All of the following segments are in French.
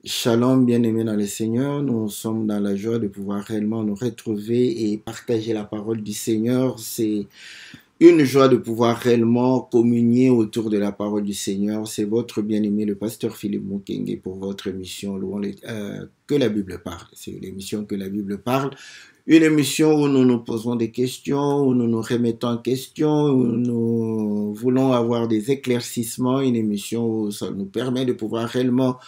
Shalom, bien-aimés dans le Seigneur, nous sommes dans la joie de pouvoir réellement nous retrouver et partager la parole du Seigneur. C'est une joie de pouvoir réellement communier autour de la parole du Seigneur. C'est votre bien-aimé, le pasteur Philippe Mukenge, pour votre émission Que la Bible parle. C'est l'émission Que la Bible parle. Une émission où nous nous posons des questions, où nous nous remettons en question, où nous voulons avoir des éclaircissements. Une émission où ça nous permet de pouvoir réellement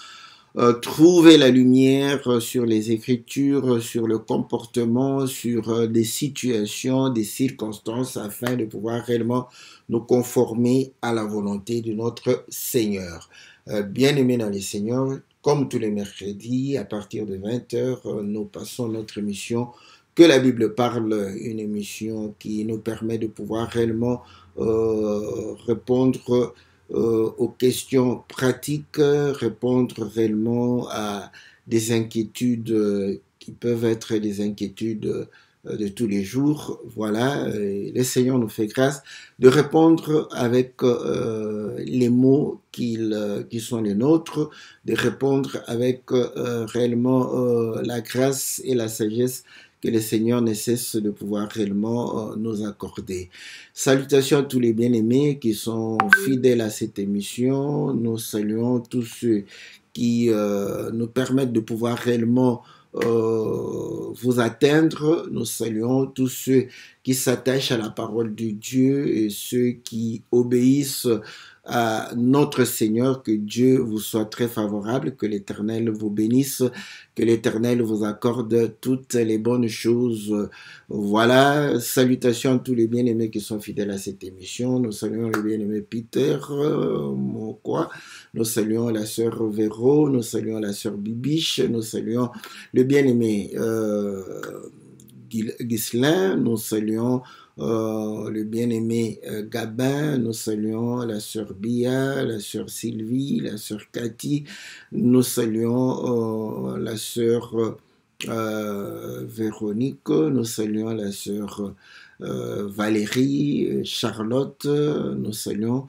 trouver la lumière sur les Écritures, sur le comportement, sur des situations, des circonstances, afin de pouvoir réellement nous conformer à la volonté de notre Seigneur. Bien-aimés dans les Seigneurs, comme tous les mercredis, à partir de 20 heures, nous passons notre émission Que la Bible parle, une émission qui nous permet de pouvoir réellement répondre aux questions pratiques, répondre réellement à des inquiétudes qui peuvent être des inquiétudes de tous les jours. Voilà, le Seigneur nous fait grâce de répondre avec les mots qui sont les nôtres, de répondre avec réellement la grâce et la sagesse que le Seigneur ne cesse de pouvoir réellement nous accorder. Salutations à tous les bien-aimés qui sont fidèles à cette émission. Nous saluons tous ceux qui nous permettent de pouvoir réellement vous atteindre. Nous saluons tous ceux qui s'attachent à la parole de Dieu et ceux qui obéissent à notre Seigneur. Que Dieu vous soit très favorable, que l'Éternel vous bénisse, que l'Éternel vous accorde toutes les bonnes choses. Voilà, salutations à tous les bien-aimés qui sont fidèles à cette émission. Nous saluons le bien-aimé Peter Mokwa, nous saluons la sœur Véro, nous saluons la sœur Bibiche, nous saluons le bien-aimé Ghislain, nous saluons le bien-aimé Gabin, nous saluons la sœur Bia, la sœur Sylvie, la sœur Cathy, nous saluons la sœur Véronique, nous saluons la sœur Valérie, Charlotte, nous saluons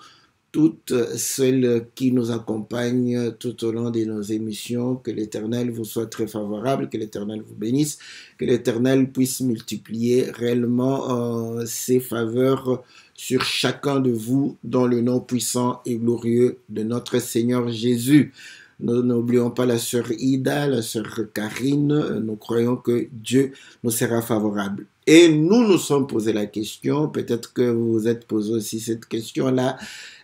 toutes celles qui nous accompagnent tout au long de nos émissions. Que l'Éternel vous soit très favorable, que l'Éternel vous bénisse, que l'Éternel puisse multiplier réellement ses faveurs sur chacun de vous dans le nom puissant et glorieux de notre Seigneur Jésus. Nous n'oublions pas la sœur Ida, la sœur Karine. Nous croyons que Dieu nous sera favorable. Et nous nous sommes posé la question, peut-être que vous vous êtes posé aussi cette question-là,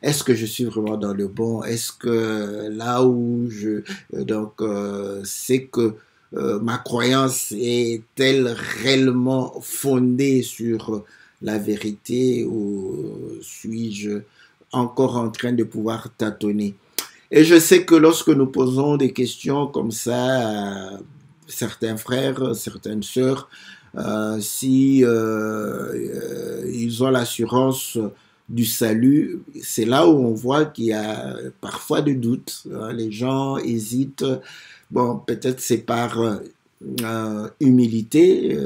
est-ce que je suis vraiment dans le bon? Est-ce que là où c'est que ma croyance est-elle réellement fondée sur la vérité ou suis-je encore en train de pouvoir tâtonner? Et je sais que lorsque nous posons des questions comme ça à certains frères, certaines sœurs, si ils ont l'assurance du salut, c'est là où on voit qu'il y a parfois des doutes. Les gens hésitent. Bon, peut-être c'est par humilité,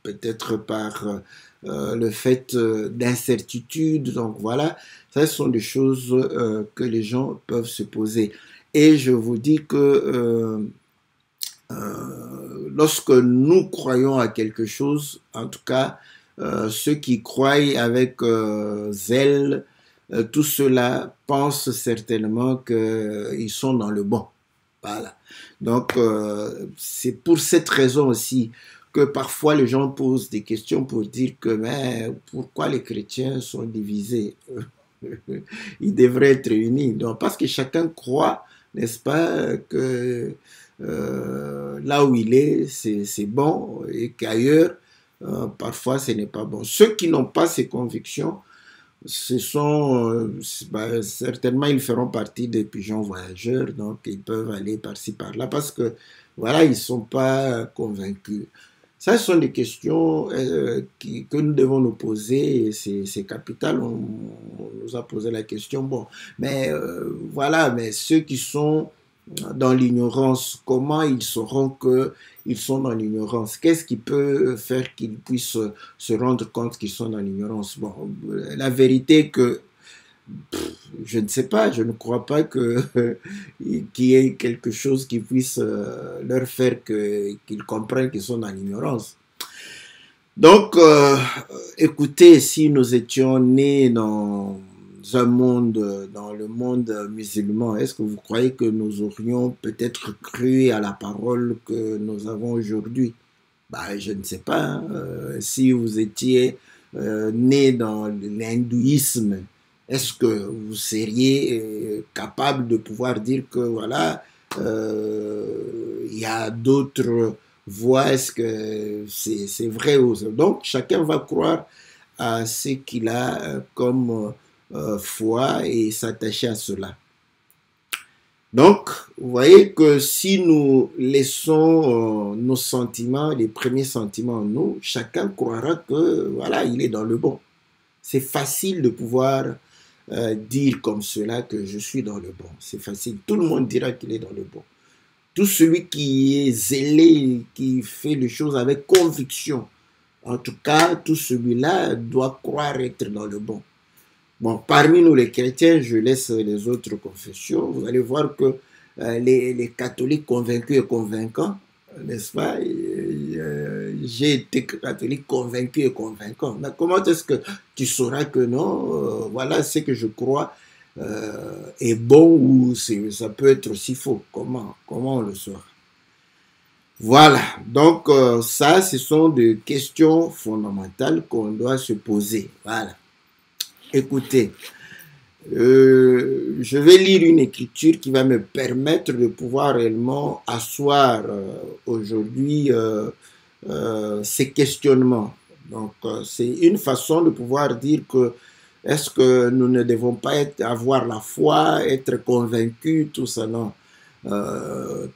peut-être par le fait d'incertitude. Donc voilà, ça ce sont des choses que les gens peuvent se poser. Et je vous dis que lorsque nous croyons à quelque chose, en tout cas, ceux qui croient avec zèle, tout cela pensent certainement qu'ils sont dans le bon. Voilà. Donc, c'est pour cette raison aussi que parfois les gens posent des questions pour dire que mais pourquoi les chrétiens sont divisés? Ils devraient être unis. Donc, parce que chacun croit, n'est-ce pas, que là où il est, c'est bon et qu'ailleurs, parfois, ce n'est pas bon. Ceux qui n'ont pas ces convictions, ce sont, certainement, ils feront partie des pigeons voyageurs, donc ils peuvent aller par-ci, par-là, parce que, voilà, ils ne sont pas convaincus. Ça, ce sont des questions que nous devons nous poser, c'est capital, on nous a posé la question, bon, mais voilà, mais ceux qui sont dans l'ignorance, comment ils sauront qu'ils sont dans l'ignorance? Qu'est-ce qui peut faire qu'ils puissent se rendre compte qu'ils sont dans l'ignorance? Bon, la vérité est que Je ne sais pas, je ne crois pas que qu'il y ait quelque chose qui puisse leur faire qu'ils comprennent qu'ils sont dans l'ignorance. Donc, écoutez, si nous étions nés dans un monde, dans le monde musulman, est-ce que vous croyez que nous aurions peut-être cru à la parole que nous avons aujourd'hui? Bah, je ne sais pas. Hein. Si vous étiez né dans l'hindouisme, est-ce que vous seriez capable de pouvoir dire que voilà, il y a d'autres voies, est-ce que c'est vrai ou donc chacun va croire à ce qu'il a comme foi et s'attacher à cela. Donc, vous voyez que si nous laissons nos sentiments, les premiers sentiments en nous, chacun croira que, voilà, il est dans le bon. C'est facile de pouvoir dire comme cela que je suis dans le bon. C'est facile. Tout le monde dira qu'il est dans le bon. Tout celui qui est zélé, qui fait les choses avec conviction, en tout cas, tout celui-là doit croire être dans le bon. Bon, parmi nous les chrétiens, je laisse les autres confessions, vous allez voir que les catholiques convaincus et convaincants, n'est-ce pas? J'ai été catholique convaincu et convaincant. Mais comment est-ce que tu sauras que non? Voilà ce que je crois est bon ou ça peut être aussi faux. Comment on le saura? Voilà, donc ça, ce sont des questions fondamentales qu'on doit se poser. Voilà. Écoutez, je vais lire une écriture qui va me permettre de pouvoir réellement asseoir aujourd'hui ces questionnements. Donc, c'est une façon de pouvoir dire que est-ce que nous ne devons pas avoir la foi, être convaincus, tout ça, non.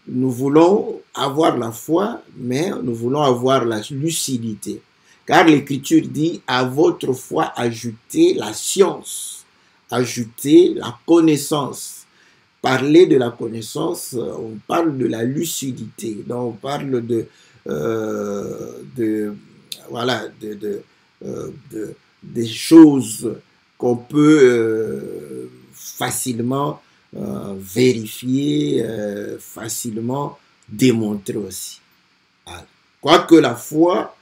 Nous voulons avoir la foi, mais nous voulons avoir la lucidité. Car l'Écriture dit, à votre foi, ajoutez la science, ajoutez la connaissance. Parler de la connaissance, on parle de la lucidité, donc on parle voilà, des choses qu'on peut facilement vérifier, facilement démontrer aussi. Voilà. Quoique la foi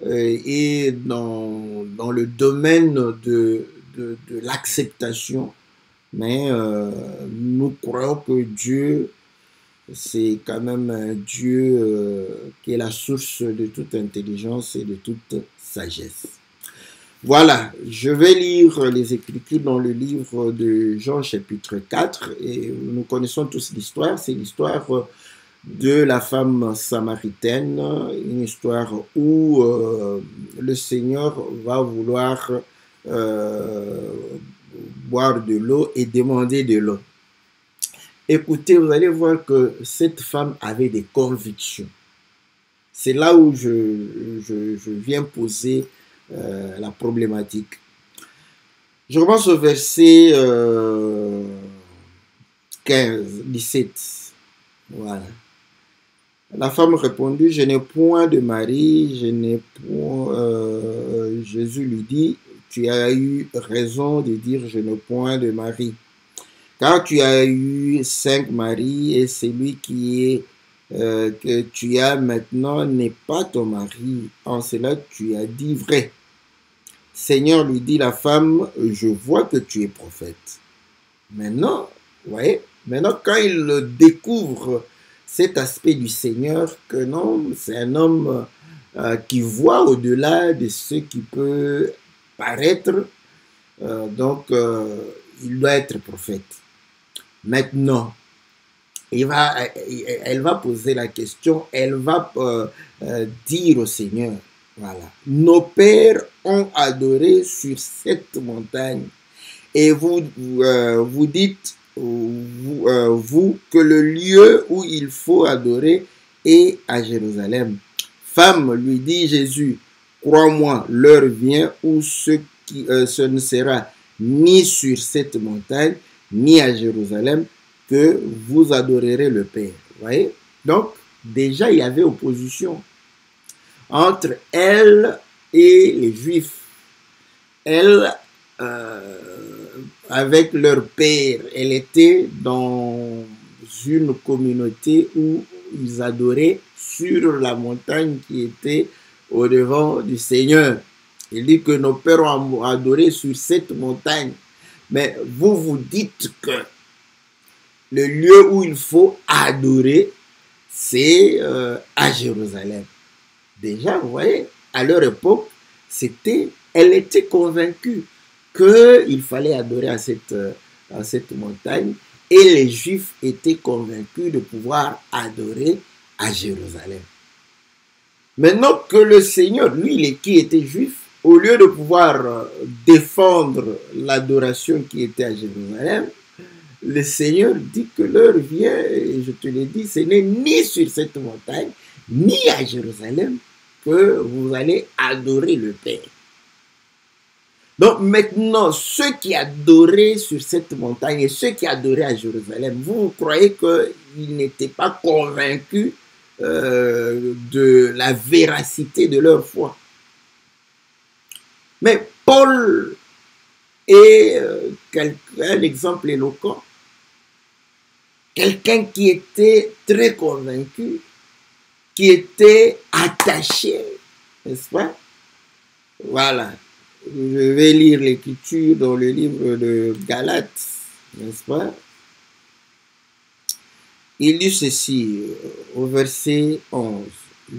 et dans le domaine de l'acceptation, mais nous croyons que Dieu, c'est quand même un Dieu qui est la source de toute intelligence et de toute sagesse. Voilà, je vais lire les Écritures dans le livre de Jean chapitre 4, et nous connaissons tous l'histoire, c'est l'histoire de la femme samaritaine, une histoire où le Seigneur va vouloir boire de l'eau et demander de l'eau. Écoutez, vous allez voir que cette femme avait des convictions. C'est là où je viens poser la problématique. Je commence au verset 15, 17. Voilà. La femme répondit, je n'ai point de mari, je n'ai point... Jésus lui dit, tu as eu raison de dire, je n'ai point de mari. Car tu as eu 5 maris et celui que tu as maintenant n'est pas ton mari. En cela, tu as dit vrai. Seigneur, lui dit la femme, je vois que tu es prophète. Maintenant, vous voyez, maintenant quand il découvre cet aspect du Seigneur, que non, c'est un homme qui voit au-delà de ce qui peut paraître, donc il doit être prophète. Maintenant, elle va poser la question, elle va dire au Seigneur, voilà, nos pères ont adoré sur cette montagne, et vous dites, vous, que le lieu où il faut adorer est à Jérusalem. Femme, lui dit Jésus, crois-moi, l'heure vient où ce ne sera ni sur cette montagne, ni à Jérusalem, que vous adorerez le Père. Vous voyez? Donc, déjà, il y avait opposition entre elle et les Juifs. Elle avec leur père. Elle était dans une communauté où ils adoraient sur la montagne qui était au devant du Seigneur. Il dit que nos pères ont adoré sur cette montagne. Mais vous vous dites que le lieu où il faut adorer, c'est à Jérusalem. Déjà, vous voyez, à leur époque, elle était convaincue qu'il fallait adorer à cette montagne, et les Juifs étaient convaincus de pouvoir adorer à Jérusalem. Maintenant que le Seigneur, lui, qui était juif, au lieu de pouvoir défendre l'adoration qui était à Jérusalem, le Seigneur dit que l'heure vient, et je te l'ai dit, ce n'est ni sur cette montagne, ni à Jérusalem que vous allez adorer le Père. Donc maintenant, ceux qui adoraient sur cette montagne et ceux qui adoraient à Jérusalem, vous croyez qu'ils n'étaient pas convaincus de la véracité de leur foi? Mais Paul est un exemple éloquent. Quelqu'un qui était très convaincu, qui était attaché, n'est-ce pas? Voilà. Je vais lire l'écriture dans le livre de Galates, n'est-ce pas? Il dit ceci au verset 11.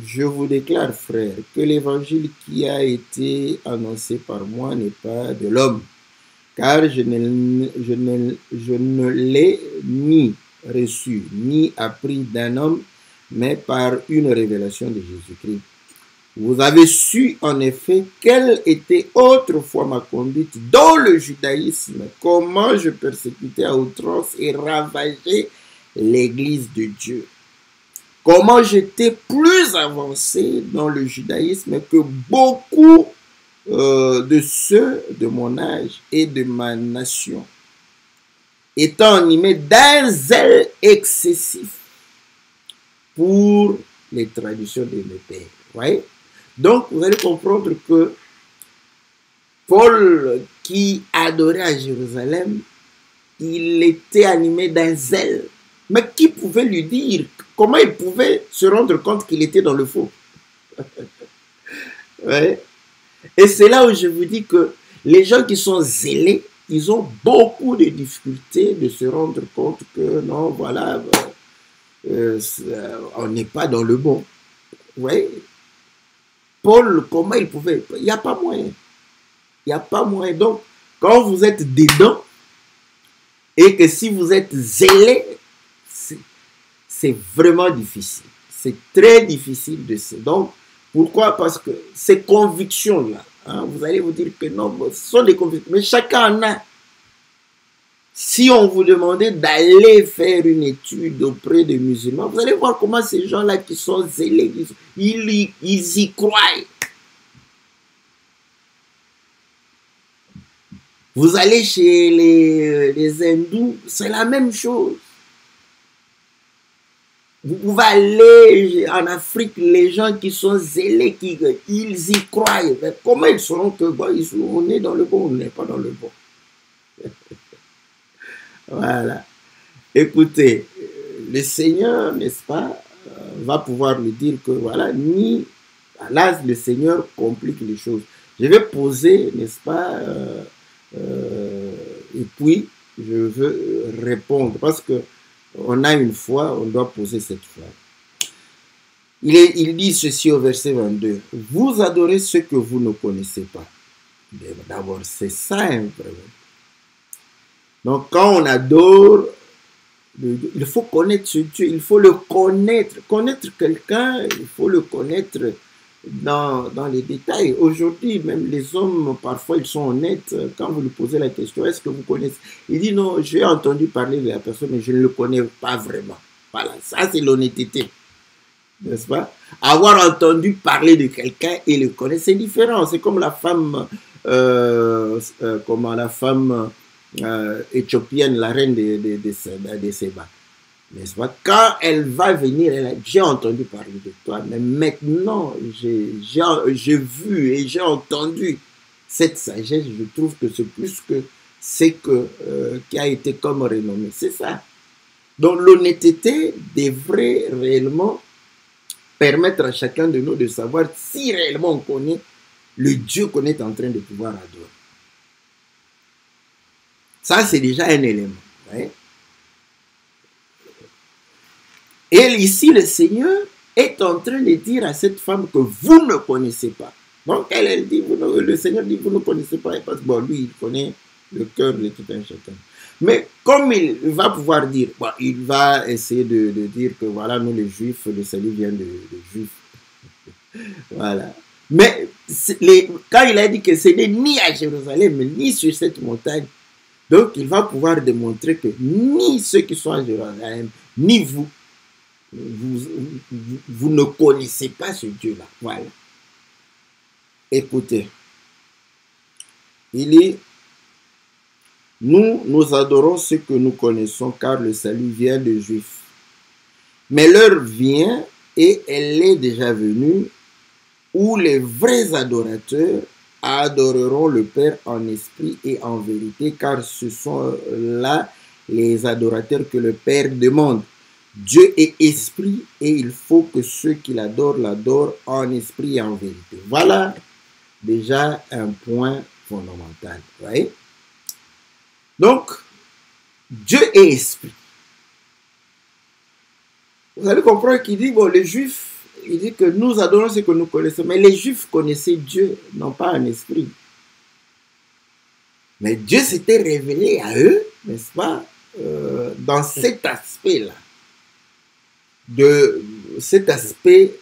Je vous déclare, frères, que l'évangile qui a été annoncé par moi n'est pas de l'homme, car je ne l'ai ni reçu, ni appris d'un homme, mais par une révélation de Jésus-Christ. Vous avez su en effet quelle était autrefois ma conduite dans le judaïsme, comment je persécutais à outrance et ravageais l'église de Dieu. Comment j'étais plus avancé dans le judaïsme que beaucoup de ceux de mon âge et de ma nation, étant animé d'un zèle excessif pour les traditions de mes pères. Voyez? Donc, vous allez comprendre que Paul, qui adorait à Jérusalem, il était animé d'un zèle. Mais qui pouvait lui dire? Comment il pouvait se rendre compte qu'il était dans le faux? Ouais. Et c'est là où je vous dis que les gens qui sont zélés, ils ont beaucoup de difficultés de se rendre compte que non, voilà, on n'est pas dans le bon. Ouais. Paul, comment il pouvait? Il n'y a pas moyen. Il n'y a pas moyen. Donc, quand vous êtes dedans, et que si vous êtes zélé, c'est vraiment difficile. C'est très difficile de se... Donc, pourquoi? Parce que ces convictions-là, hein, vous allez vous dire que non, ce sont des convictions, mais chacun en a. Si on vous demandait d'aller faire une étude auprès des musulmans, vous allez voir comment ces gens-là qui sont zélés, ils y croient. Vous allez chez les hindous, c'est la même chose. Vous pouvez aller en Afrique, les gens qui sont zélés, ils y croient. Mais comment ils sauront que bon, on est dans le bon, on n'est pas dans le bon? Voilà. Écoutez, le Seigneur, n'est-ce pas, va pouvoir lui dire que voilà, là, le Seigneur complique les choses. Je vais poser, n'est-ce pas, et puis je veux répondre parce que on a une foi, on doit poser cette foi. Il dit ceci au verset 22. Vous adorez ce que vous ne connaissez pas. D'abord, c'est simple. Donc, quand on adore, il faut connaître ce Dieu, il faut le connaître. Connaître quelqu'un, il faut le connaître dans les détails. Aujourd'hui, même les hommes, parfois, ils sont honnêtes. Quand vous lui posez la question, est-ce que vous connaissez? Il dit non, j'ai entendu parler de la personne, mais je ne le connais pas vraiment. Voilà, ça c'est l'honnêteté. N'est-ce pas? Avoir entendu parler de quelqu'un et le connaître, c'est différent. C'est comme la femme, éthiopienne, la reine de Séba. N'est-ce pas? Quand elle va venir, elle a dit, j'ai entendu parler de toi, mais maintenant, j'ai vu et j'ai entendu cette sagesse. Je trouve que c'est plus que c'est que qui a été comme renommé. C'est ça. Donc l'honnêteté devrait réellement permettre à chacun de nous de savoir si réellement on connaît le Dieu qu'on est en train de pouvoir adorer. Ça, c'est déjà un élément. Ouais. Et ici, le Seigneur est en train de dire à cette femme que vous ne connaissez pas. Donc, elle dit, le Seigneur dit, vous ne connaissez pas. Parce que bon, lui, il connaît le cœur de tout un chacun. Mais comme il va pouvoir dire, bon, il va essayer de dire que voilà, nous les Juifs, le salut vient des Juifs. Voilà. Mais quand il a dit que ce n'est ni à Jérusalem, ni sur cette montagne, donc il va pouvoir démontrer que ni ceux qui sont à Jérusalem, ni vous, vous ne connaissez pas ce Dieu-là. Voilà. Écoutez. Il est, nous adorons ce que nous connaissons, car le salut vient des Juifs. Mais l'heure vient, et elle est déjà venue, où les vrais adorateurs adoreront le Père en esprit et en vérité, car ce sont là les adorateurs que le Père demande. Dieu est esprit et il faut que ceux qui l'adorent l'adorent en esprit et en vérité. Voilà déjà un point fondamental. Vous voyez? Donc, Dieu est esprit. Vous allez comprendre qu'il dit, bon, les Juifs, il dit que nous adorons ce que nous connaissons, mais les Juifs connaissaient Dieu, non pas un esprit. Mais Dieu s'était révélé à eux, n'est-ce pas, dans cet aspect-là, de cet aspect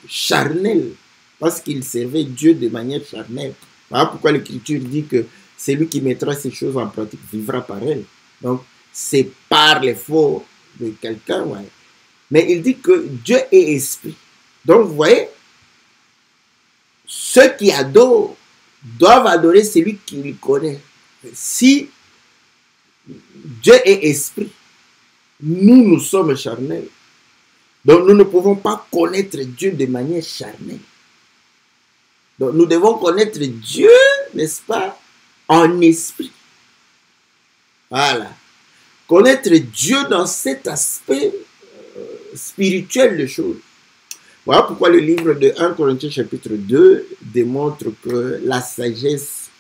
charnel, parce qu'ils servaient Dieu de manière charnelle. Voilà pourquoi l'Écriture dit que celui qui mettra ces choses en pratique vivra par elles. Donc, c'est par l'effort de quelqu'un, ouais. Mais il dit que Dieu est esprit. Donc, vous voyez, ceux qui adorent doivent adorer celui qui le connaît. Si Dieu est esprit, nous sommes charnels. Donc, nous ne pouvons pas connaître Dieu de manière charnelle. Donc, nous devons connaître Dieu, n'est-ce pas, en esprit. Voilà. Connaître Dieu dans cet aspect spirituel de choses. Voilà pourquoi le livre de 1 Corinthiens chapitre 2 démontre que la sagesse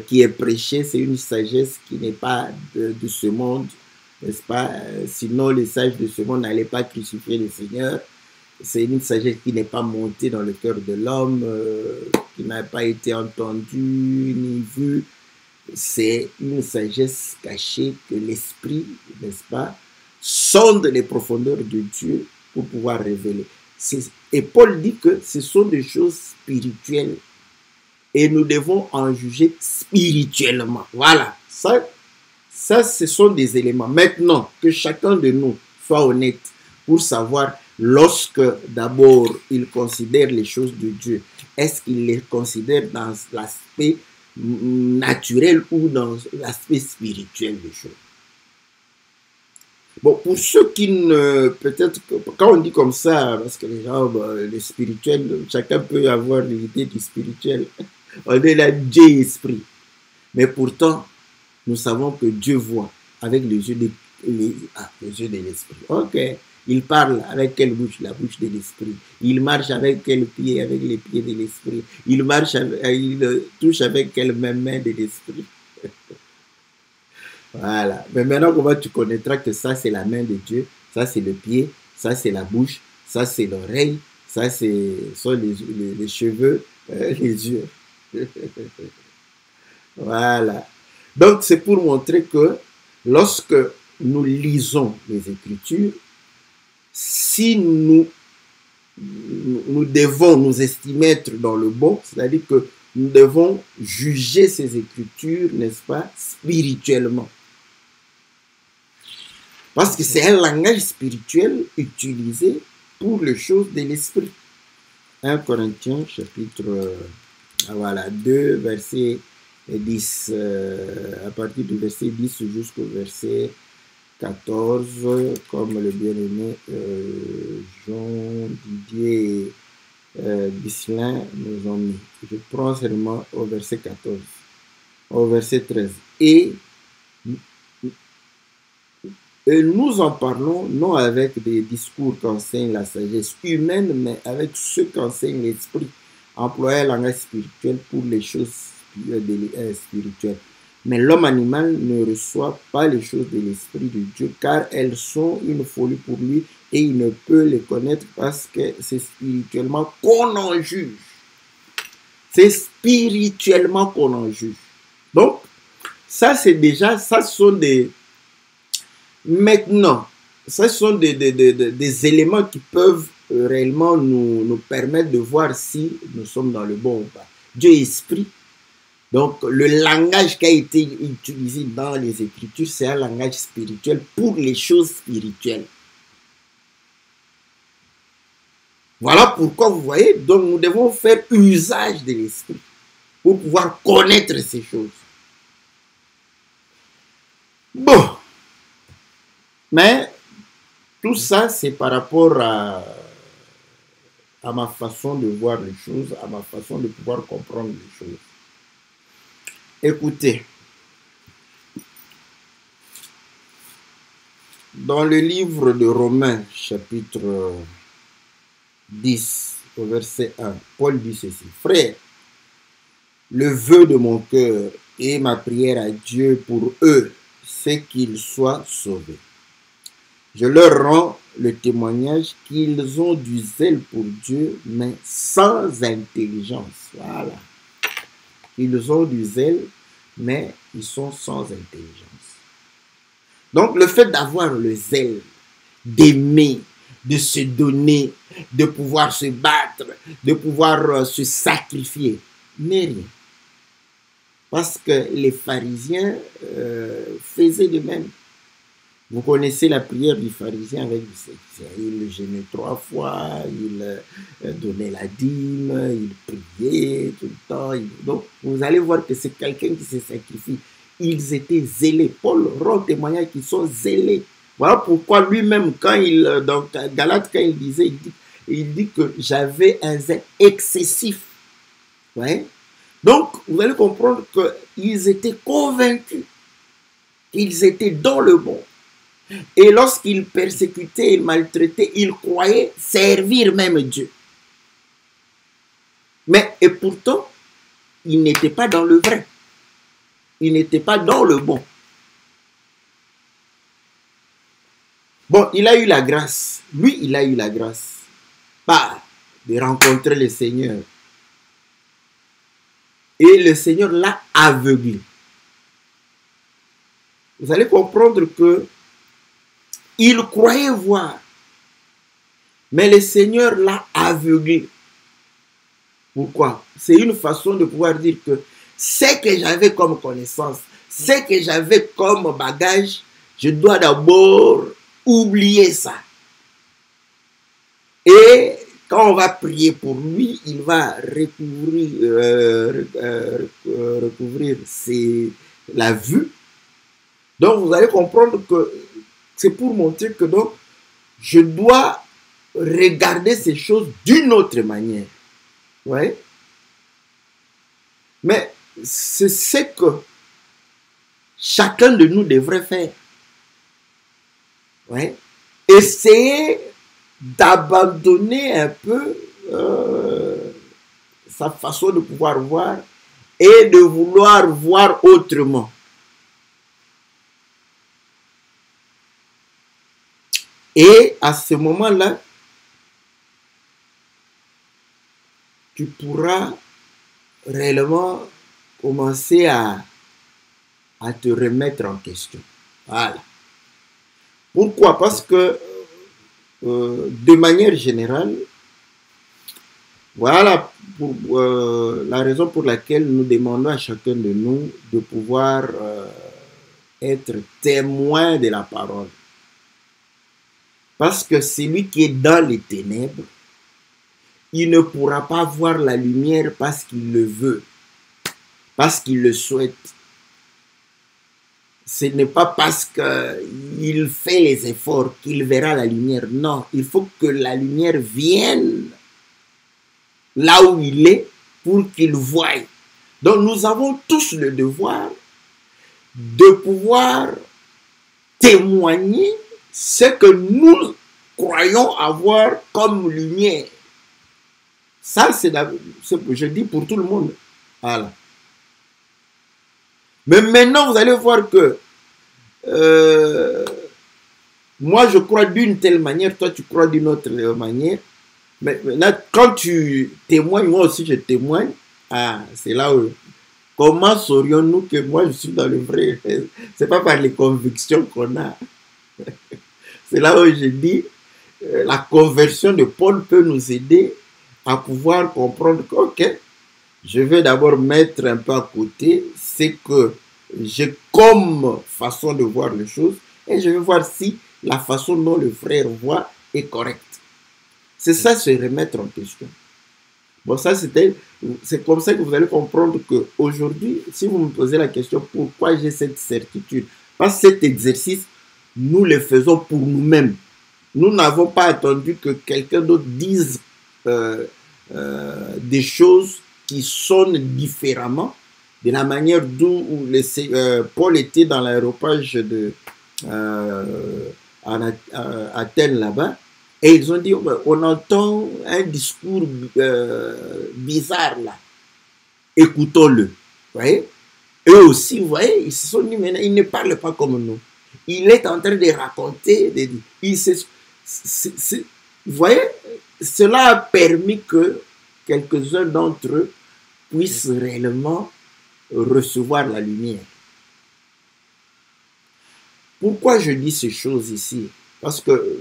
qui est prêchée, c'est une sagesse qui n'est pas de ce monde, n'est-ce pas? Sinon, les sages de ce monde n'allaient pas crucifier le Seigneur. C'est une sagesse qui n'est pas montée dans le cœur de l'homme, qui n'a pas été entendue ni vue. C'est une sagesse cachée que l'esprit, n'est-ce pas, sonde les profondeurs de Dieu pour pouvoir révéler. Et Paul dit que ce sont des choses spirituelles et nous devons en juger spirituellement. Voilà, ça ce sont des éléments. Maintenant, que chacun de nous soit honnête pour savoir, lorsque d'abord il considère les choses de Dieu, est-ce qu'il les considère dans l'aspect naturel ou dans l'aspect spirituel des choses. Bon, pour ceux qui ne, peut-être, quand on dit comme ça, parce que les gens, le spirituel, chacun peut avoir l'idée du spirituel. On est là, Dieu est esprit. Mais pourtant, nous savons que Dieu voit avec les yeux de l'esprit. Ok. Il parle avec quelle bouche? La bouche de l'esprit. Il marche avec quel pied? Avec les pieds de l'esprit. Il marche, il touche avec quelle même main de l'esprit? Voilà. Mais maintenant, comment tu connaîtras que ça, c'est la main de Dieu, ça, c'est le pied, ça, c'est la bouche, ça, c'est l'oreille, ça, sont les cheveux, les yeux. Voilà. Donc, c'est pour montrer que lorsque nous lisons les Écritures, si nous devons nous estimer être dans le bon, c'est-à-dire que nous devons juger ces Écritures, n'est-ce pas, spirituellement. Parce que c'est un langage spirituel utilisé pour les choses de l'esprit. 1 Corinthiens chapitre 2, verset 10, à partir du verset 10 jusqu'au verset 14, comme le bien-aimé Jean Didier Bisselin nous ont mis. Je prends seulement au verset 14. au verset 13. Et nous en parlons non avec des discours qu'enseigne la sagesse humaine, mais avec ce qu'enseigne l'esprit, employé un langage spirituel pour les choses spirituelles. Mais l'homme animal ne reçoit pas les choses de l'esprit de Dieu, car elles sont une folie pour lui et il ne peut les connaître parce que c'est spirituellement qu'on en juge. C'est spirituellement qu'on en juge. Donc, ça c'est déjà, ça sont des... Maintenant, ce sont des éléments qui peuvent réellement nous permettre de voir si nous sommes dans le bon ou pas. Dieu est esprit. Donc, le langage qui a été utilisé dans les Écritures, c'est un langage spirituel pour les choses spirituelles. Voilà pourquoi, vous voyez, donc nous devons faire usage de l'esprit pour pouvoir connaître ces choses. Bon. Mais tout ça, c'est par rapport à ma façon de voir les choses, à ma façon de pouvoir comprendre les choses. Écoutez, dans le livre de Romains, chapitre 10, au verset 1, Paul dit ceci: Frères, le vœu de mon cœur et ma prière à Dieu pour eux, c'est qu'ils soient sauvés. Je leur rends le témoignage qu'ils ont du zèle pour Dieu, mais sans intelligence. Voilà. Ils ont du zèle, mais ils sont sans intelligence. Donc, le fait d'avoir le zèle, d'aimer, de se donner, de pouvoir se battre, de pouvoir se sacrifier, n'est rien. Parce que les pharisiens faisaient de même. Vous connaissez la prière du pharisien avec du sexe. Il jeûnait 3 fois, il donnait la dîme, il priait tout le temps. Donc, vous allez voir que c'est quelqu'un qui se sacrifie. Ils étaient zélés. Paul rend témoignage qu'ils sont zélés. Voilà pourquoi lui-même, quand dans Galates, quand il disait, il dit que j'avais un zèle excessif. Ouais. Donc, vous allez comprendre qu'ils étaient convaincus qu'ils étaient dans le bon. Et lorsqu'ils persécutaient, ils maltraitaient, ils croyaient servir même Dieu. Et pourtant, ils n'étaient pas dans le vrai. Ils n'étaient pas dans le bon. Bon, il a eu la grâce. Lui, il a eu la grâce. De rencontrer le Seigneur. Et le Seigneur l'a aveuglé. Vous allez comprendre que il croyait voir, mais le Seigneur l'a aveuglé. Pourquoi? C'est une façon de pouvoir dire que ce que j'avais comme connaissance, ce que j'avais comme bagage, je dois d'abord oublier ça. Et quand on va prier pour lui, il va recouvrir la vue. Donc vous allez comprendre que c'est pour montrer que donc je dois regarder ces choses d'une autre manière. Ouais. Mais c'est ce que chacun de nous devrait faire. Ouais. Essayer d'abandonner un peu sa façon de pouvoir voir et de vouloir voir autrement. Et à ce moment-là, tu pourras réellement commencer à te remettre en question. Voilà. Pourquoi? Parce que de manière générale, voilà la raison pour laquelle nous demandons à chacun de nous de pouvoir être témoin de la parole. Parce que celui qui est dans les ténèbres, il ne pourra pas voir la lumière parce qu'il le veut, parce qu'il le souhaite. Ce n'est pas parce qu'il fait les efforts qu'il verra la lumière. Non, il faut que la lumière vienne là où il est pour qu'il voie. Donc nous avons tous le devoir de pouvoir témoigner ce que nous croyons avoir comme lumière. Ça, je dis pour tout le monde. Voilà. Mais maintenant, vous allez voir que moi, je crois d'une telle manière, toi, tu crois d'une autre manière. Mais maintenant, quand tu témoignes, moi aussi, je témoigne. Ah, c'est là où... Comment saurions-nous que moi, je suis dans le vrai? C'est pas par les convictions qu'on a. C'est là où je dis, la conversion de Paul peut nous aider à pouvoir comprendre que, ok, je vais d'abord mettre un peu à côté ce que j'ai comme façon de voir les choses et je vais voir si la façon dont le frère voit est correcte. C'est ça, se remettre en question. Bon, ça, c'est comme ça que vous allez comprendre qu'aujourd'hui, si vous me posez la question pourquoi j'ai cette certitude, parce que cet exercice, nous le faisons pour nous-mêmes. Nous n'avons pas attendu que quelqu'un d'autre dise des choses qui sonnent différemment de la manière d'où Paul était dans l'aéropage de Athènes là-bas. Et ils ont dit, on entend un discours bizarre là. Écoutons-le. Vous voyez? Eux aussi, vous voyez, ils se sont dit, mais il ne parle pas comme nous. Il est en train de raconter. Vous voyez, cela a permis que quelques-uns d'entre eux puissent réellement recevoir la lumière. Pourquoi je dis ces choses ici? Parce que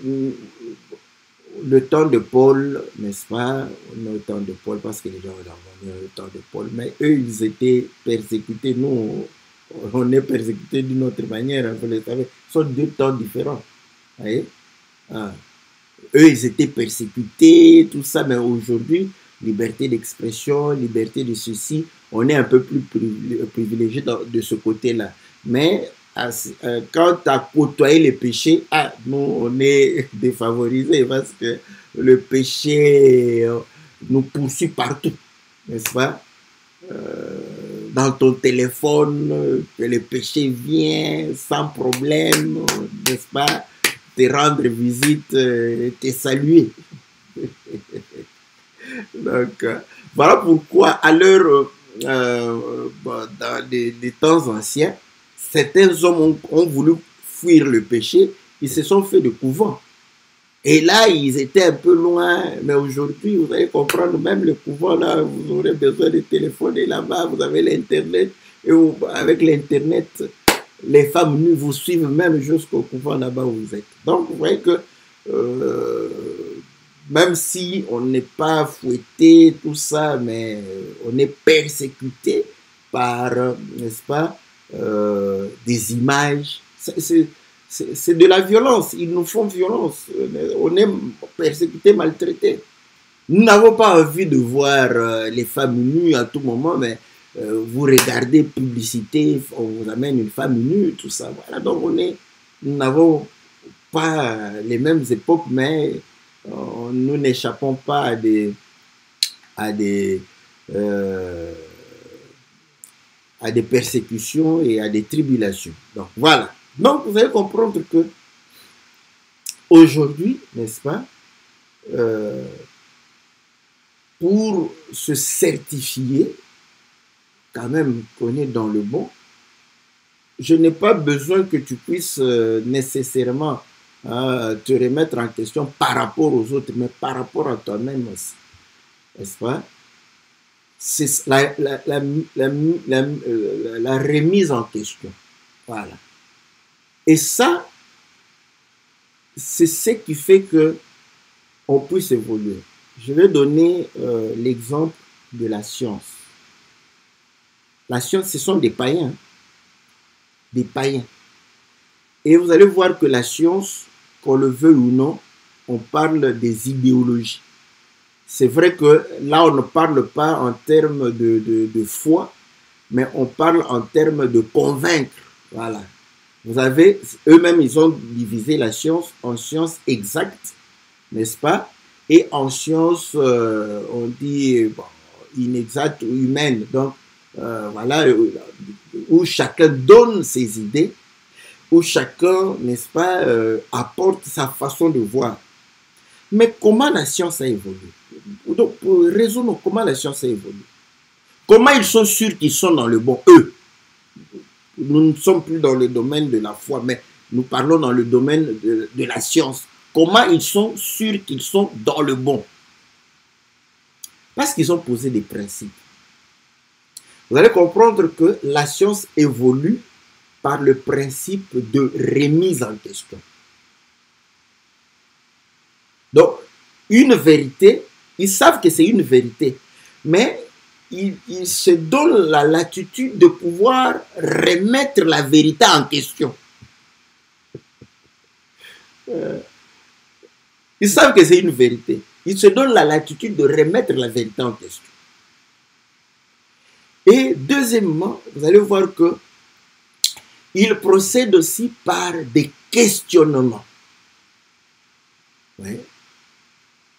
le temps de Paul, n'est-ce pas? Le temps de Paul, parce que les gens ont le temps de Paul, mais eux, ils étaient persécutés. Nous, on est persécutés d'une autre manière, vous le savez. Ce sont deux temps différents. Vous voyez? Ah. Eux, ils étaient persécutés, tout ça, mais aujourd'hui, liberté d'expression, liberté de ceci, on est un peu plus privilégié de ce côté-là. Mais quand tu as côtoyé le péché, nous, on est défavorisés parce que le péché nous poursuit partout, n'est-ce pas? Dans ton téléphone, que le péché vient sans problème, n'est-ce pas? Te rendre visite, te saluer. Donc, voilà pourquoi, à l'heure, dans des temps anciens, certains hommes ont voulu fuir le péché, ils se sont fait de couvents. Et là, ils étaient un peu loin, mais aujourd'hui, vous allez comprendre, même le couvent, là, vous aurez besoin de téléphoner là-bas, vous avez l'Internet, et avec l'Internet, les femmes nues vous suivent même jusqu'au couvent là-bas où vous êtes. Donc, vous voyez que même si on n'est pas fouetté, tout ça, mais on est persécuté par, n'est-ce pas, des images. C'est de la violence. Ils nous font violence. On est persécuté, maltraité. Nous n'avons pas envie de voir les femmes nues à tout moment, mais vous regardez publicité, on vous amène une femme nue, tout ça. Voilà, donc nous n'avons pas les mêmes époques, mais nous n'échappons pas à des persécutions et à des tribulations. Donc voilà. Donc vous allez comprendre que aujourd'hui, n'est-ce pas, pour se certifier, quand même qu'on est dans le bon, je n'ai pas besoin que tu puisses nécessairement te remettre en question par rapport aux autres, mais par rapport à toi-même aussi. N'est-ce pas? C'est la remise en question. Voilà. Et ça, c'est ce qui fait que on puisse évoluer. Je vais donner l'exemple de la science. La science, ce sont des païens. Des païens. Et vous allez voir que la science, qu'on le veuille ou non, on parle des idéologies. C'est vrai que là, on ne parle pas en termes de foi, mais on parle en termes de convaincre. Voilà. Vous avez, eux-mêmes, ils ont divisé la science en sciences exactes, n'est-ce pas? Et en sciences, on dit, bon, inexactes ou humaines. Donc, voilà, où chacun donne ses idées, où chacun, n'est-ce pas, apporte sa façon de voir. Mais comment la science a évolué? Donc, raisonnons comment la science a évolué. Comment ils sont sûrs qu'ils sont dans le bon, eux? Nous ne sommes plus dans le domaine de la foi, mais nous parlons dans le domaine de la science. Comment ils sont sûrs qu'ils sont dans le bon? Parce qu'ils ont posé des principes. Vous allez comprendre que la science évolue par le principe de remise en question. Donc, une vérité, ils savent que c'est une vérité, mais ils se donnent la latitude de pouvoir remettre la vérité en question. Ils savent que c'est une vérité. Ils se donnent la latitude de remettre la vérité en question. Et deuxièmement, vous allez voir que ils procèdent aussi par des questionnements. Oui.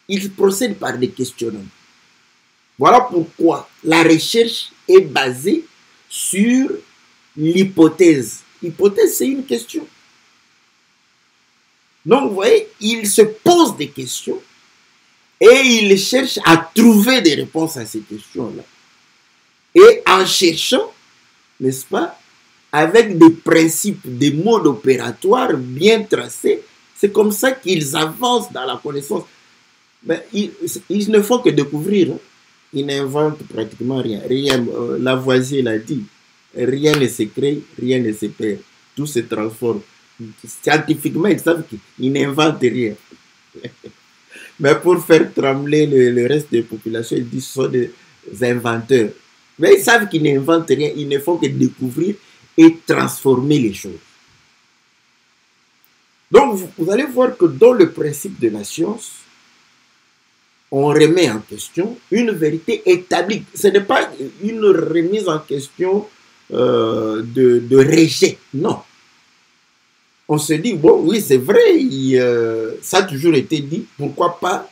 Ils procèdent par des questionnements. Voilà pourquoi la recherche est basée sur l'hypothèse. L'hypothèse, c'est une question. Donc, vous voyez, ils se posent des questions et ils cherchent à trouver des réponses à ces questions-là. Et en cherchant, n'est-ce pas, avec des principes, des modes opératoires bien tracés, c'est comme ça qu'ils avancent dans la connaissance. Mais ils ne font que découvrir. Hein. Ils n'inventent pratiquement rien. Lavoisier l'a dit. Rien ne se crée, rien ne se perd. Tout se transforme. Scientifiquement, ils savent qu'ils n'inventent rien. Mais pour faire trembler le reste des populations, ils disent que ce sont des inventeurs. Mais ils savent qu'ils n'inventent rien. Ils ne font que découvrir et transformer les choses. Donc, vous allez voir que dans le principe de la science, on remet en question une vérité établie. Ce n'est pas une remise en question de rejet, non. On se dit, bon, oui, c'est vrai, ça a toujours été dit, pourquoi pas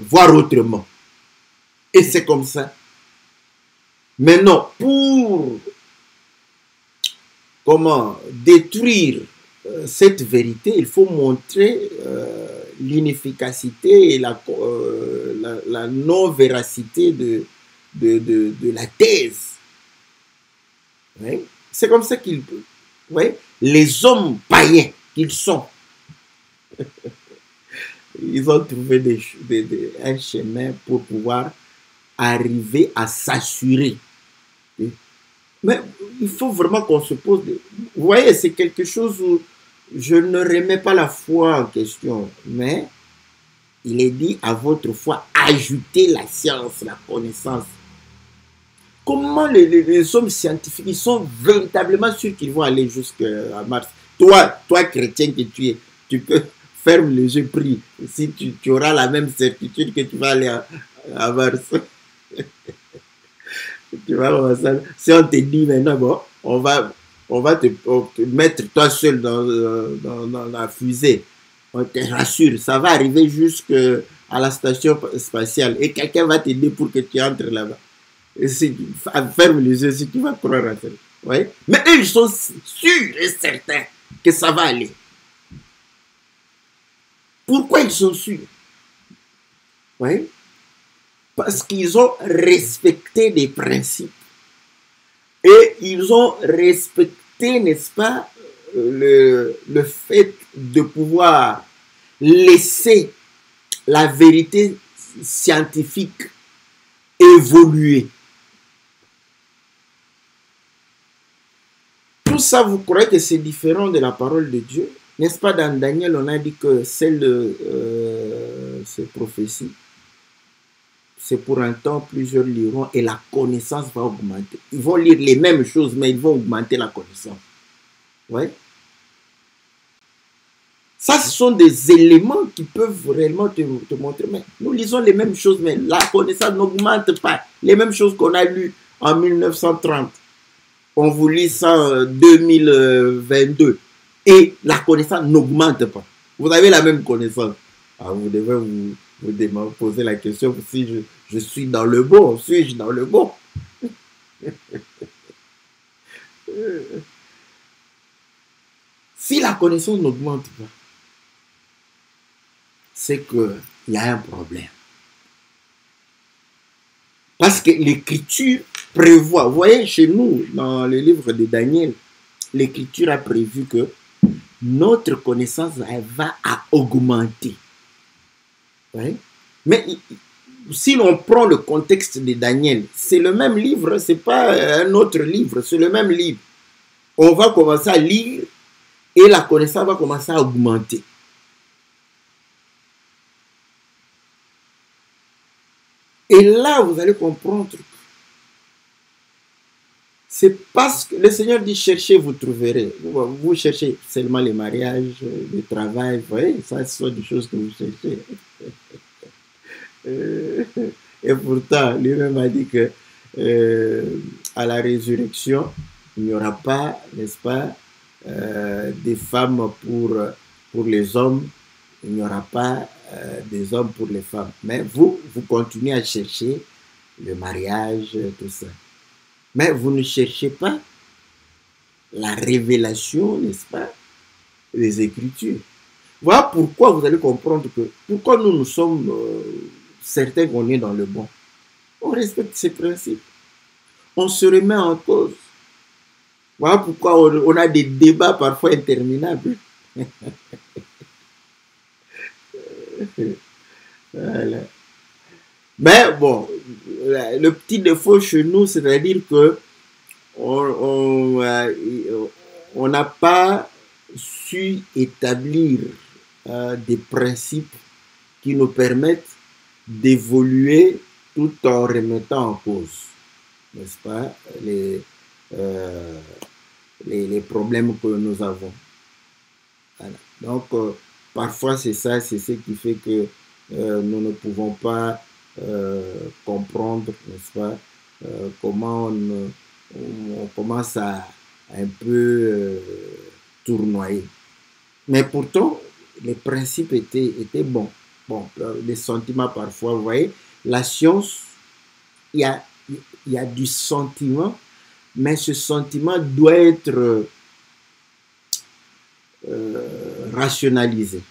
voir autrement. Et c'est comme ça. Maintenant, pour détruire cette vérité, il faut montrer l'inefficacité et la non-véracité de la thèse. Oui? C'est comme ça qu'ils... Oui? Les hommes païens qu'ils sont, ils ont trouvé un chemin pour pouvoir arriver à s'assurer. Mais il faut vraiment qu'on se pose... Vous voyez, c'est quelque chose où je ne remets pas la foi en question, mais il est dit à votre foi, ajoutez la science, la connaissance. Comment les hommes scientifiques, ils sont véritablement sûrs qu'ils vont aller jusqu'à Mars? Toi, chrétien que tu es, tu peux fermer les yeux, prie. Si tu auras la même certitude que tu vas aller à Mars. Tu vois, si on te dit maintenant, bon, on va te mettre toi seul dans la fusée, on te rassure, ça va arriver jusqu'à la station spatiale et quelqu'un va t'aider pour que tu entres là-bas. Ferme les yeux si tu vas croire à ça. Ouais? Mais eux, ils sont sûrs et certains que ça va aller. Pourquoi ils sont sûrs? Ouais? Parce qu'ils ont respecté des principes. Et ils ont respecté, n'est-ce pas, le fait de pouvoir laisser la vérité scientifique évoluer. Tout ça, vous croyez que c'est différent de la parole de Dieu? N'est-ce pas, dans Daniel, on a dit que celle de ces prophéties, c'est pour un temps, plusieurs liront et la connaissance va augmenter. Ils vont lire les mêmes choses, mais ils vont augmenter la connaissance. Ouais. Ça, ce sont des éléments qui peuvent réellement te montrer. Mais nous lisons les mêmes choses, mais la connaissance n'augmente pas. Les mêmes choses qu'on a lues en 1930. On vous lit ça en 2022. Et la connaissance n'augmente pas. Vous avez la même connaissance. Alors vous devez vous posez la question si je suis dans le bon, suis-je dans le bon? Si la connaissance n'augmente pas, c'est qu'il y a un problème. Parce que l'écriture prévoit, vous voyez, chez nous, dans le livre de Daniel, l'écriture a prévu que notre connaissance va à augmenter. Oui. Mais si l'on prend le contexte de Daniel, c'est le même livre, ce n'est pas un autre livre, c'est le même livre. On va commencer à lire et la connaissance va commencer à augmenter. Et là, vous allez comprendre. C'est parce que le Seigneur dit cherchez, vous trouverez. Vous cherchez seulement les mariages, le travail, vous voyez, ça, ce sont des choses que vous cherchez. Et pourtant, lui-même a dit que à la résurrection, il n'y aura pas, n'est-ce pas, des femmes pour les hommes, il n'y aura pas des hommes pour les femmes. Mais vous continuez à chercher le mariage, tout ça. Mais vous ne cherchez pas la révélation, n'est-ce pas, des Écritures. Voilà pourquoi vous allez comprendre que, pourquoi nous sommes certains qu'on est dans le bon. On respecte ces principes. On se remet en cause. Voilà pourquoi on a des débats parfois interminables. Voilà. Mais bon, le petit défaut chez nous, c'est-à-dire que on n'a pas su établir des principes qui nous permettent d'évoluer tout en remettant en cause, n'est-ce pas, les problèmes que nous avons. Voilà. Donc, parfois, c'est ça, c'est ce qui fait que nous ne pouvons pas comprendre, n'est-ce pas, comment on commence à un peu tournoyer. Mais pourtant, les principes étaient bons. Bon, les sentiments parfois, vous voyez, la science, il y a du sentiment, mais ce sentiment doit être rationalisé.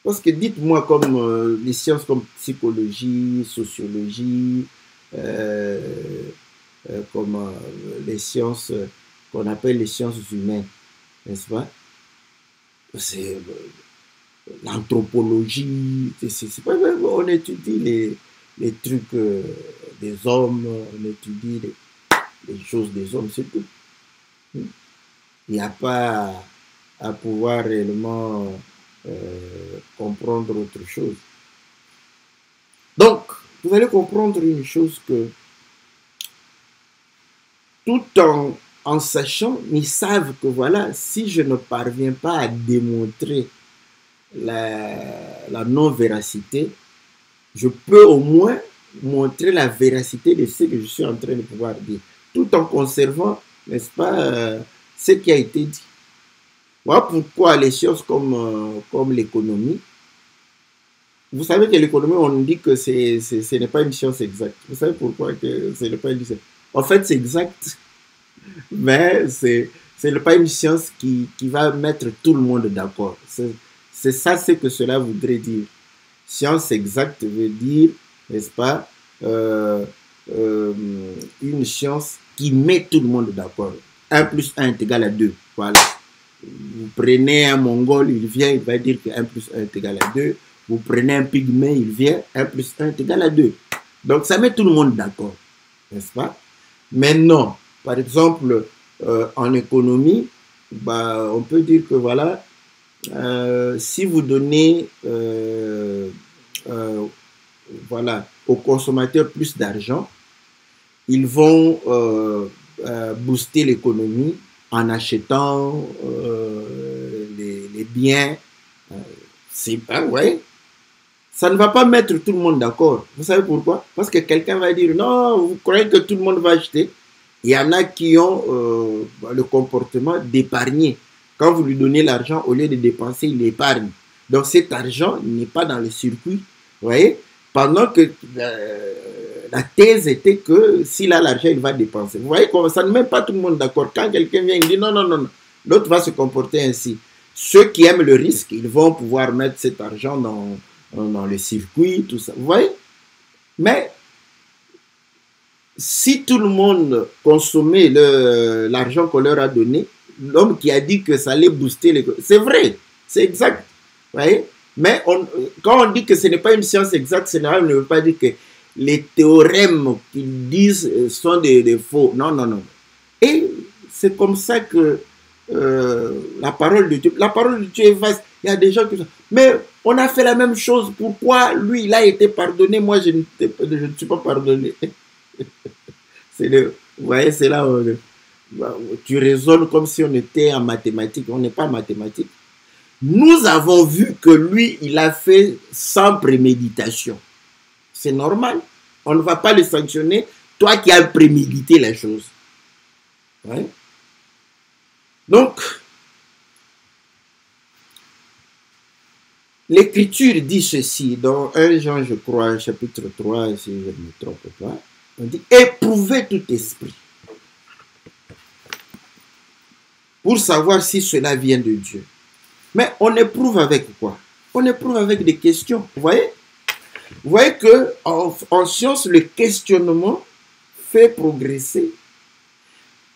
Parce que dites-moi, comme les sciences comme psychologie, sociologie, comme les sciences qu'on appelle les sciences humaines, n'est-ce pas? C'est l'anthropologie, on étudie les trucs des hommes, on étudie les choses des hommes, c'est tout. Il n'y a pas à pouvoir réellement comprendre autre chose. Donc, vous allez comprendre une chose que tout en sachant, ils savent que voilà, si je ne parviens pas à démontrer la non-véracité, je peux au moins montrer la véracité de ce que je suis en train de pouvoir dire, tout en conservant, n'est-ce pas, ce qui a été dit. Voilà pourquoi les sciences comme l'économie, vous savez que l'économie, on dit que ce n'est pas une science exacte. Vous savez pourquoi que ce n'est pas une science? En fait, c'est exact, mais ce n'est pas une science qui va mettre tout le monde d'accord. C'est ça ce que cela voudrait dire. Science exacte veut dire, n'est-ce pas, une science qui met tout le monde d'accord. 1 plus 1 est égal à 2. Voilà. Vous prenez un Mongol, il vient, il va dire que 1 plus 1 est égal à 2. Vous prenez un Pygmée, il vient, 1 plus 1 est égal à 2. Donc ça met tout le monde d'accord, n'est-ce pas? Mais non, par exemple, en économie, bah, on peut dire que voilà, si vous donnez voilà, aux consommateurs plus d'argent, ils vont booster l'économie en achetant les biens. C'est pas ouais. Ça ne va pas mettre tout le monde d'accord. Vous savez pourquoi? Parce que quelqu'un va dire non, vous croyez que tout le monde va acheter? Il y en a qui ont le comportement d'épargner. Quand vous lui donnez l'argent, au lieu de dépenser, il épargne. Donc cet argent n'est pas dans le circuit, vous voyez, pendant que la thèse était que s'il a l'argent, il va dépenser. Vous voyez comment ça ne met pas tout le monde d'accord. Quand quelqu'un vient, il dit non, non, non, non, l'autre va se comporter ainsi. Ceux qui aiment le risque, ils vont pouvoir mettre cet argent dans le circuit, tout ça. Vous voyez? Mais si tout le monde consommait l'argent qu'on leur a donné, l'homme qui a dit que ça allait booster les... C'est vrai, c'est exact. Vous voyez? Mais quand on dit que ce n'est pas une science exacte, ce ne veut pas dire que les théorèmes qu'ils disent sont des faux. Non, non, non. Et c'est comme ça que la parole de Dieu est vaste. Il y a des gens qui disent, mais on a fait la même chose. Pourquoi lui, il a été pardonné, moi, je ne suis pas pardonné. Vous voyez, c'est là où tu raisonnes comme si on était en mathématiques. On n'est pas en mathématiques. Nous avons vu que lui, il a fait sans préméditation. C'est normal. On ne va pas le sanctionner, toi qui as prémédité la chose. Ouais. Donc, l'Écriture dit ceci, dans 1 Jean, je crois, chapitre 3, si je ne me trompe pas, on dit « Éprouvez tout esprit » pour savoir si cela vient de Dieu. Mais on éprouve avec quoi? On éprouve avec des questions. Vous voyez? Vous voyez qu'en science, le questionnement fait progresser.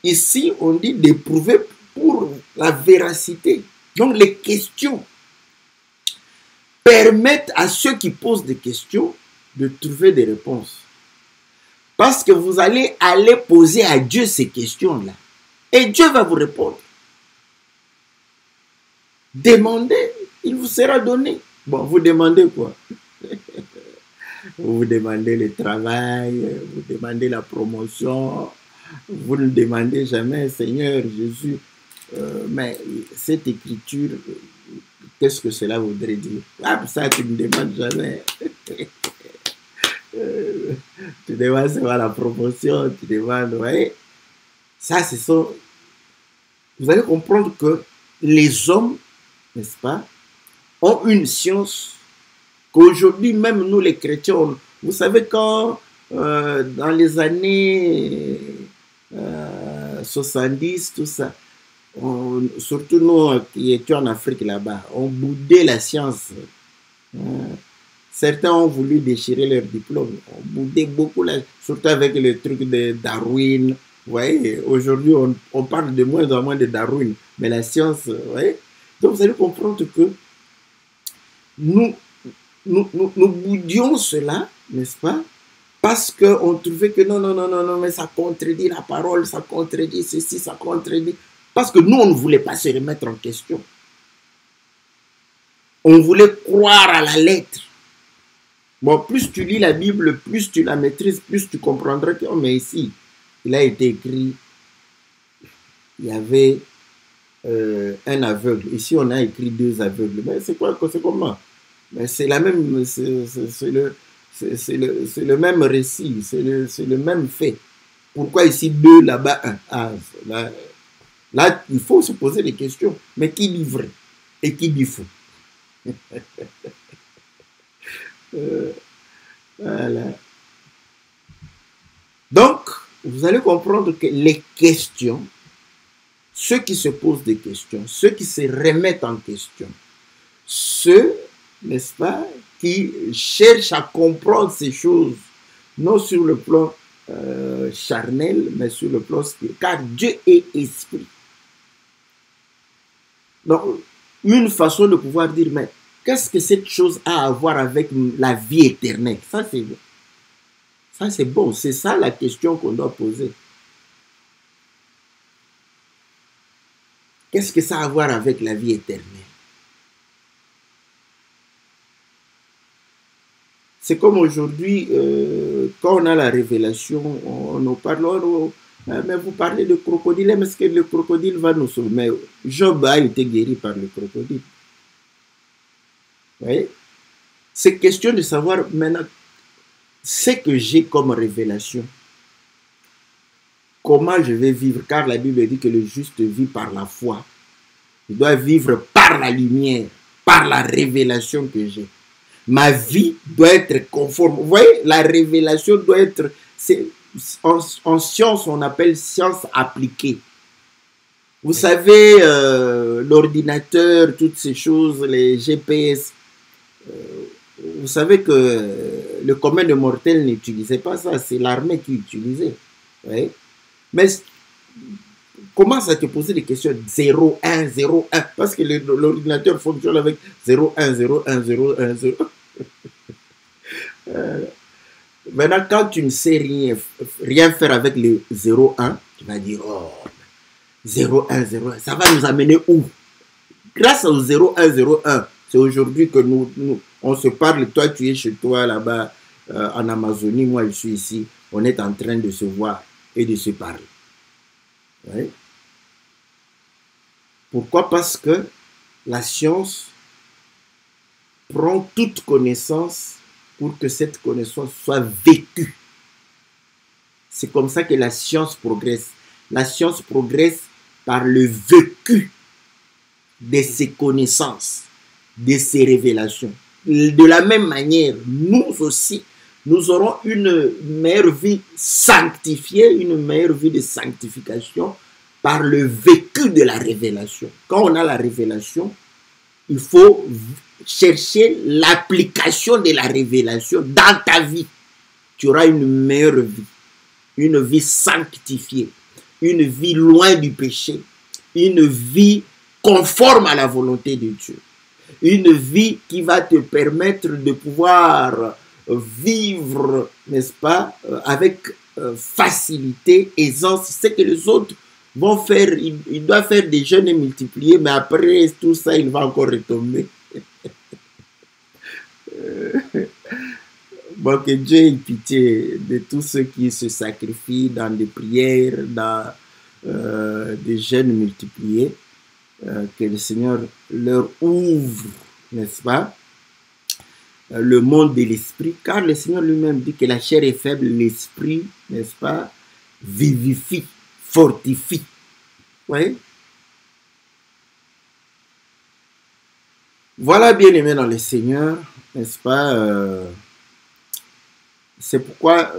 Ici, on dit d'éprouver pour la véracité. Donc, les questions permettent à ceux qui posent des questions de trouver des réponses. Parce que vous allez poser à Dieu ces questions-là. Et Dieu va vous répondre. Demandez, il vous sera donné. Bon, vous demandez quoi? Vous demandez le travail, vous demandez la promotion, vous ne demandez jamais, Seigneur Jésus, mais cette écriture, qu'est-ce que cela voudrait dire? Ah, ça, tu ne demandes jamais. Tu demandes savoir la promotion, tu demandes, vous voyez? Ça, ce sont... Vous allez comprendre que les hommes, n'est-ce pas, ont une science qu'aujourd'hui, même nous les chrétiens, vous savez quand dans les années 70, tout ça, surtout nous qui étions en Afrique là-bas, on boudait la science. Certains ont voulu déchirer leur diplôme, on boudait beaucoup, surtout avec le truc de Darwin. Vous voyez, aujourd'hui, on parle de moins en moins de Darwin, mais la science, vous voyez. Donc, vous allez comprendre que nous boudions cela, n'est-ce pas? Parce qu'on trouvait que non, non, non, non, non, mais ça contredit la parole, ça contredit ceci, ça contredit. Parce que nous, on ne voulait pas se remettre en question. On voulait croire à la lettre. Bon, plus tu lis la Bible, plus tu la maîtrises, plus tu comprendras que, oh, mais ici, il a été écrit, il y avait un aveugle. Ici, on a écrit 2 aveugles. Mais c'est quoi, c'est comment? Mais c'est la même, c'est le même récit, c'est le même fait. Pourquoi ici 2, là-bas 1? Ah, là, il faut se poser des questions. Mais qui dit vrai et qui dit faux? Voilà. Donc, vous allez comprendre que les questions, ceux qui se posent des questions, ceux qui se remettent en question, ceux, n'est-ce pas, qui cherchent à comprendre ces choses, non sur le plan charnel, mais sur le plan spirituel, car Dieu est esprit. Donc, une façon de pouvoir dire, mais qu'est-ce que cette chose a à voir avec la vie éternelle? Ça, c'est bon. C'est ça la question qu'on doit poser. Qu'est-ce que ça a à voir avec la vie éternelle? C'est comme aujourd'hui, quand on a la révélation, on nous parle, mais vous parlez de crocodile, mais est-ce que le crocodile va nous sauver? Mais Job a été guéri par le crocodile. Vous voyez? C'est question de savoir maintenant ce que j'ai comme révélation. Comment je vais vivre? Car la Bible dit que le juste vit par la foi. Il doit vivre par la lumière, par la révélation que j'ai. Ma vie doit être conforme. Vous voyez, la révélation doit être... En science, on appelle science appliquée. Vous savez, l'ordinateur, toutes ces choses, les GPS, vous savez que le commun des mortels n'utilisait pas ça, c'est l'armée qui utilisait. Oui. Mais commence à te poser des questions 0, 1, 0, 1, parce que l'ordinateur fonctionne avec 0, 1, 0, 1, 0, 1, 0. Maintenant, quand tu ne sais rien faire avec le 0, 1, tu vas dire, oh, 0, 1, 0, 1, ça va nous amener où? Grâce au 0, 1, 0, 1, c'est aujourd'hui que on se parle, toi tu es chez toi là-bas en Amazonie, moi je suis ici, on est en train de se voir et de se parler. Ouais. Pourquoi? Parce que la science prend toute connaissance pour que cette connaissance soit vécue. C'est comme ça que la science progresse. La science progresse par le vécu de ses connaissances, de ses révélations. De la même manière, nous aussi, nous aurons une meilleure vie sanctifiée, une meilleure vie de sanctification par le vécu de la révélation. Quand on a la révélation, il faut chercher l'application de la révélation dans ta vie. Tu auras une meilleure vie, une vie sanctifiée, une vie loin du péché, une vie conforme à la volonté de Dieu. Une vie qui va te permettre de pouvoir vivre, n'est-ce pas, avec facilité, aisance. C'est que les autres vont faire, ils doivent faire des jeûnes et multiplier, mais après tout ça, il va encore retomber. Bon, que Dieu ait pitié de tous ceux qui se sacrifient dans des prières, dans des jeûnes multipliés. Que le Seigneur leur ouvre, n'est-ce pas, le monde de l'esprit, car le Seigneur lui-même dit que la chair est faible, l'esprit, n'est-ce pas, vivifie, fortifie. Vous voyez? Voilà, bien aimé dans le Seigneur, n'est-ce pas, c'est pourquoi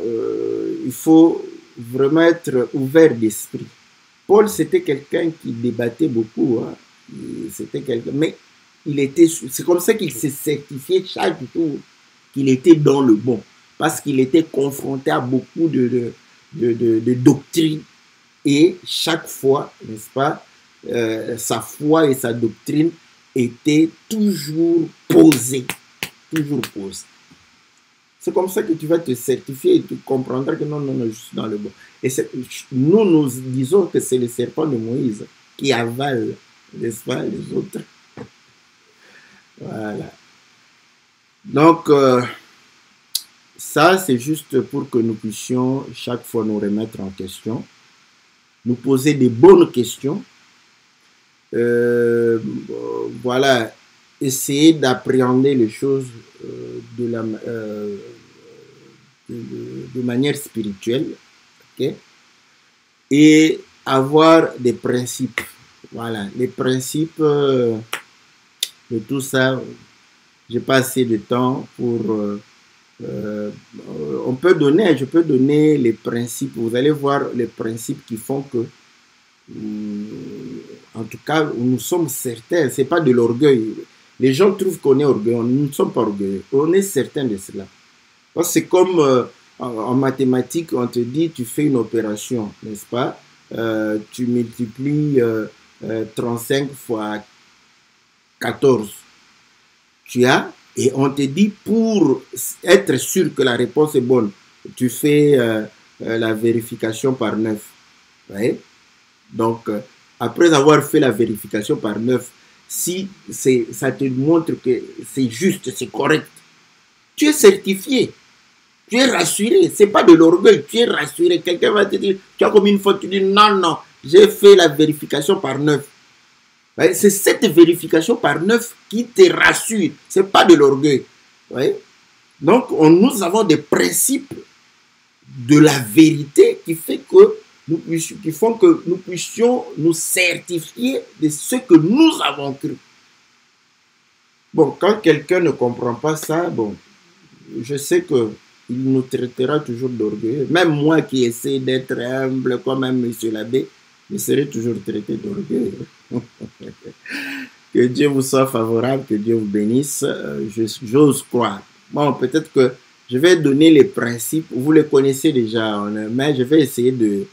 il faut vraiment être ouvert d'esprit. Paul, c'était quelqu'un qui débattait beaucoup, hein. C'était quelqu'un, mais c'est comme ça qu'il s'est certifié chaque jour qu'il était dans le bon, parce qu'il était confronté à beaucoup de doctrines, et chaque fois, n'est-ce pas, sa foi et sa doctrine étaient toujours posées, toujours posées. C'est comme ça que tu vas te certifier et tu comprendras que non, je suis dans le bon. Et nous disons que c'est le serpent de Moïse qui avale, n'est-ce pas, les autres. Voilà. Donc, ça, c'est juste pour que nous puissions chaque fois nous remettre en question, nous poser des bonnes questions. Voilà, essayer d'appréhender les choses de manière spirituelle, okay? Et avoir des principes. Voilà, les principes de tout ça, j'ai pas assez de temps pour... je peux donner les principes. Vous allez voir les principes qui font que, en tout cas, nous sommes certains, c'est pas de l'orgueil. Les gens trouvent qu'on est orgueilleux, nous ne sommes pas orgueilleux, on est certain de cela. Parce que c'est comme en mathématiques, on te dit, tu fais une opération, n'est-ce pas? Tu multiplies 35 fois 14. Tu as, et on te dit, pour être sûr que la réponse est bonne, tu fais la vérification par 9. Ouais? Donc, après avoir fait la vérification par 9, si ça te montre que c'est juste, c'est correct, tu es certifié, tu es rassuré, c'est pas de l'orgueil, tu es rassuré. Quelqu'un va te dire, tu as commis une faute, tu dis non, j'ai fait la vérification par 9. Ouais, c'est cette vérification par 9 qui te rassure, c'est pas de l'orgueil. Ouais. Donc, nous avons des principes de la vérité qui font que nous puissions nous certifier de ce que nous avons cru. Bon, quand quelqu'un ne comprend pas ça, bon, je sais que il nous traitera toujours d'orgueilleux. Même moi qui essaie d'être humble, comme même Monsieur l'abbé, je serai toujours traité d'orgueilleux. Que Dieu vous soit favorable, que Dieu vous bénisse. J'ose croire. Bon, peut-être que je vais donner les principes, vous les connaissez déjà, mais je vais essayer de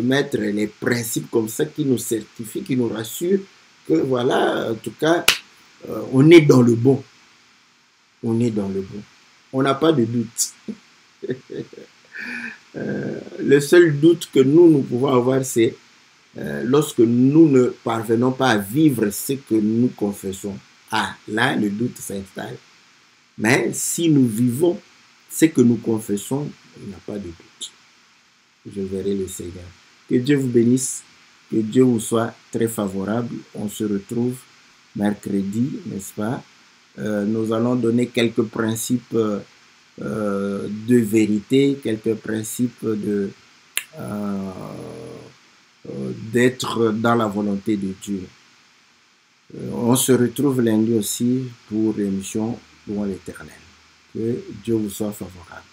mettre les principes comme ça qui nous certifient, qui nous rassurent que voilà, en tout cas, on est dans le bon. On est dans le bon. On n'a pas de doute. Le seul doute que nous pouvons avoir, c'est lorsque nous ne parvenons pas à vivre ce que nous confessons. Ah, là, le doute s'installe. Mais si nous vivons ce que nous confessons, il n'y a pas de doute. Je verrai le Seigneur. Que Dieu vous bénisse, que Dieu vous soit très favorable. On se retrouve mercredi, n'est-ce pas? Nous allons donner quelques principes de vérité, quelques principes d'être dans la volonté de Dieu. On se retrouve lundi aussi pour l'émission Louons l'Éternel. Que Dieu vous soit favorable.